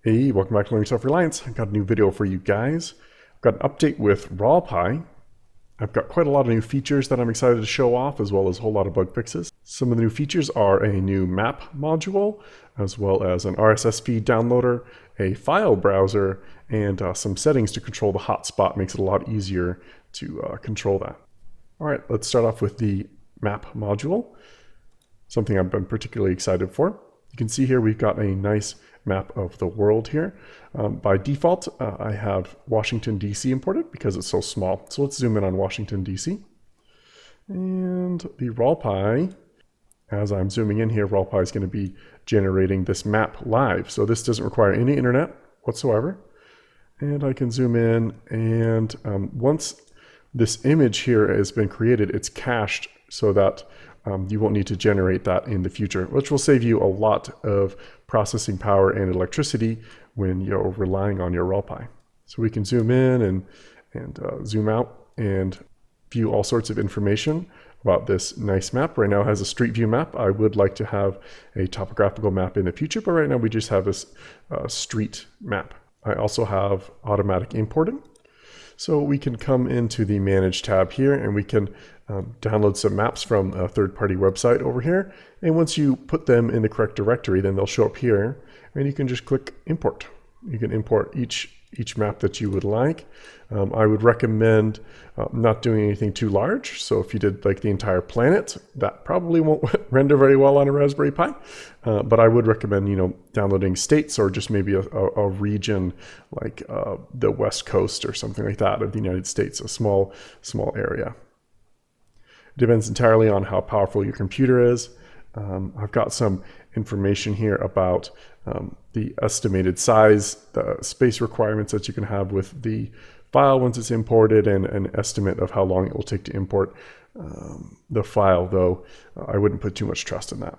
Hey, welcome back to Learning Self-Reliance. I've got a new video for you guys. I've got an update with WROLPi. I've got quite a lot of new features that I'm excited to show off, as well as a whole lot of bug fixes. Some of the new features are a new map module, as well as an RSS feed downloader, a file browser, and some settings to control the hotspot. Makes it a lot easier to control that. All right, let's start off with the map module, something I've been particularly excited for. You can see here we've got a nice map of the world here. By default, I have Washington, D.C. imported because it's so small. So let's zoom in on Washington, D.C. And the WROLPi, as I'm zooming in here, WROLPi is going to be generating this map live. So this doesn't require any internet whatsoever. And I can zoom in, and once this image here has been created, it's cached so that you won't need to generate that in the future, which will save you a lot of processing power and electricity when you're relying on your WROLPi. So we can zoom in and zoom out and view all sorts of information about this nice map. Right now it has a street view map. I would like to have a topographical map in the future, but right now we just have this street map. I also have automatic importing. So we can come into the Manage tab here, and we can download some maps from a third-party website over here. And once you put them in the correct directory, then they'll show up here, and you can just click Import. You can import each map that you would like. I would recommend not doing anything too large. So if you did like the entire planet, that probably won't render very well on a Raspberry Pi. But I would recommend, downloading states or just maybe a region like the West Coast or something like that of the United States, a small area. It depends entirely on how powerful your computer is. I've got some information here about the estimated size, the space requirements that you can have with the file once it's imported, and an estimate of how long it will take to import the file, though I wouldn't put too much trust in that.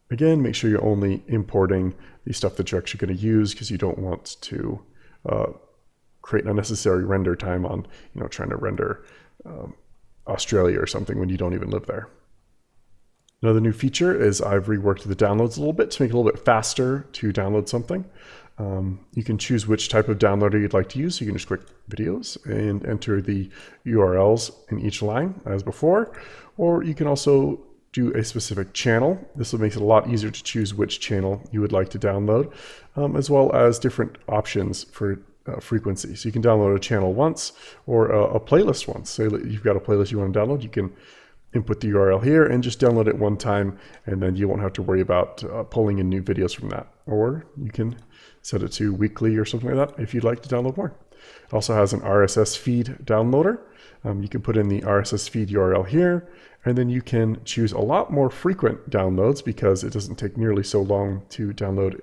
Again, make sure you're only importing the stuff that you're actually going to use, because you don't want to create unnecessary render time on trying to render Australia or something when you don't even live there. Another new feature is I've reworked the downloads a little bit to make it a little bit faster to download something. You can choose which type of downloader you'd like to use. So you can just click videos and enter the URLs in each line as before, or you can also do a specific channel. This will make it a lot easier to choose which channel you would like to download, as well as different options for frequency. So you can download a channel once or a playlist once. Say that you've got a playlist you want to download, you can input the URL here and just download it one time, and then you won't have to worry about pulling in new videos from that. Or you can set it to weekly or something like that if you'd like to download more. It also has an RSS feed downloader. You can put in the RSS feed URL here, and then you can choose a lot more frequent downloads because it doesn't take nearly so long to download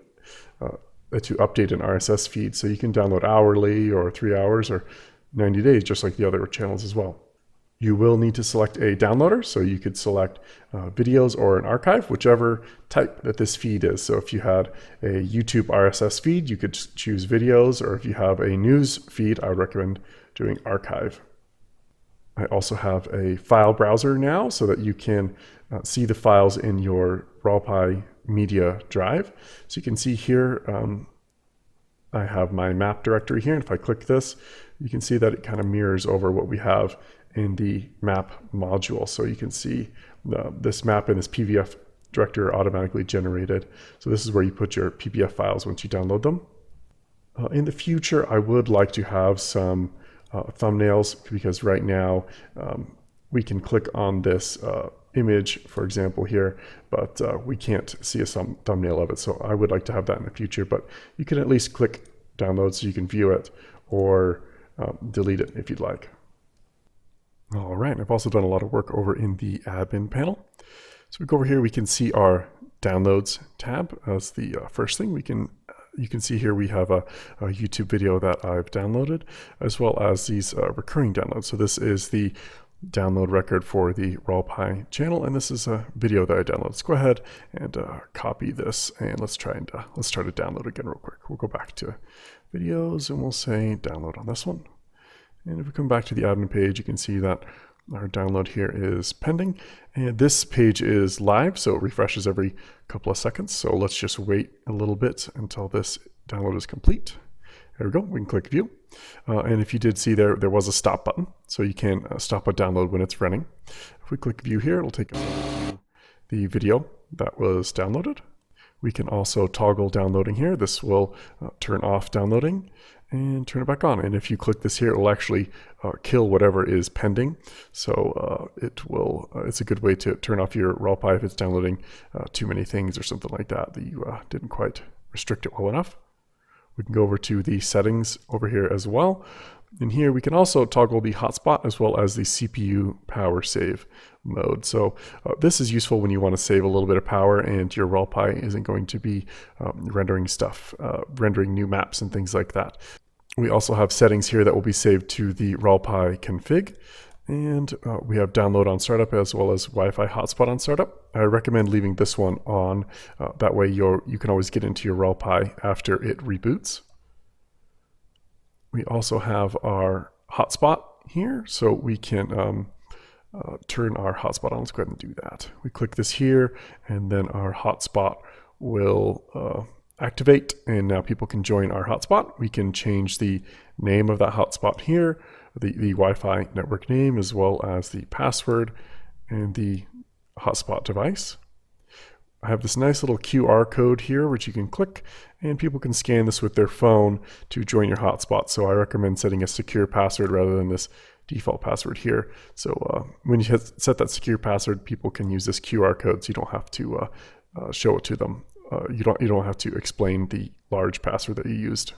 to update an RSS feed. So you can download hourly or 3 hours or 90 days, just like the other channels as well. You will need to select a downloader, so you could select videos or an archive, whichever type that this feed is. So if you had a YouTube RSS feed, you could choose videos, or if you have a news feed, I would recommend doing archive. I also have a file browser now so that you can see the files in your WROLPi media drive. So you can see here, I have my map directory here, and if I click this, you can see that it kind of mirrors over what we have in the map module. So you can see this map and this PVF directory are automatically generated. So this is where you put your PBF files once you download them. In the future, I would like to have some thumbnails, because right now we can click on this image, for example here, but we can't see a thumbnail of it. So I would like to have that in the future, but you can at least click download so you can view it, or delete it if you'd like. All right, I've also done a lot of work over in the admin panel. So we go over here, we can see our downloads tab as the first thing. You can see here we have a YouTube video that I've downloaded, as well as these recurring downloads. So this is the download record for the WROLPi channel, and this is a video that I downloaded. Let's go ahead and copy this, and let's try to download again real quick. We'll go back to videos, and we'll say download on this one. And if we come back to the admin page, you can see that our download here is pending, and this page is live, so it refreshes every couple of seconds. So let's just wait a little bit until this Download is complete. There we go. We can click view. And if you did see there was a stop button, so you can stop a download when it's running. If we click view here, it'll take us to the video that was downloaded. We can also toggle downloading here. This will turn off downloading and turn it back on. And if you click this here, it will actually kill whatever is pending. So it's a good way to turn off your WROLPi if it's downloading too many things or something like that you didn't quite restrict it well enough. We can go over to the settings over here as well. In here, we can also toggle the hotspot as well as the CPU power save mode. So this is useful when you want to save a little bit of power and your WROLPi isn't going to be rendering stuff, rendering new maps and things like that. We also have settings here that will be saved to the WROLPi config. And we have download on startup as well as Wi-Fi hotspot on startup. I recommend leaving this one on. That way you can always get into your WROLPi after it reboots. We also have our hotspot here, so we can turn our hotspot on. Let's go ahead and do that. We click this here, and then our hotspot will activate, and now people can join our hotspot. We can change the name of that hotspot here, the Wi-Fi network name, as well as the password and the hotspot device. I have this nice little QR code here which you can click, and people can scan this with their phone to join your hotspot. So I recommend setting a secure password rather than this default password here. So when you set that secure password, people can use this QR code, so you don't have to show it to them. You don't have to explain the large password that you used.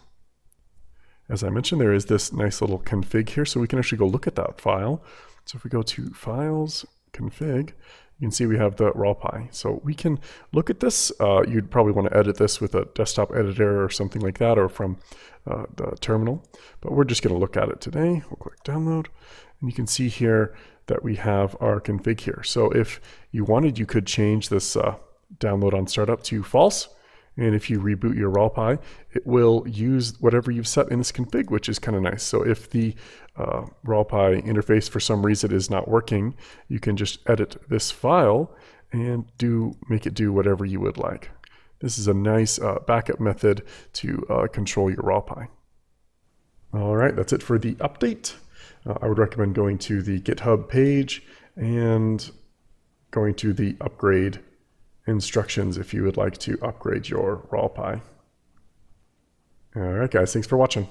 As I mentioned, there is this nice little config here, so we can actually go look at that file. So if we go to Files, Config, you can see we have the WROLPi. So we can look at this. You'd probably want to edit this with a desktop editor or something like that, or from the terminal. But we're just going to look at it today. We'll click Download, and you can see here that we have our config here. So if you wanted, you could change this download on startup to false. And if you reboot your WROLPi, it will use whatever you've set in this config, which is kind of nice. So if the WROLPi interface for some reason is not working, you can just edit this file and make it do whatever you would like. This is a nice backup method to control your WROLPi. All right, that's it for the update. I would recommend going to the GitHub page and going to the upgrade instructions if you would like to upgrade your WROLPi. All right, guys, thanks for watching.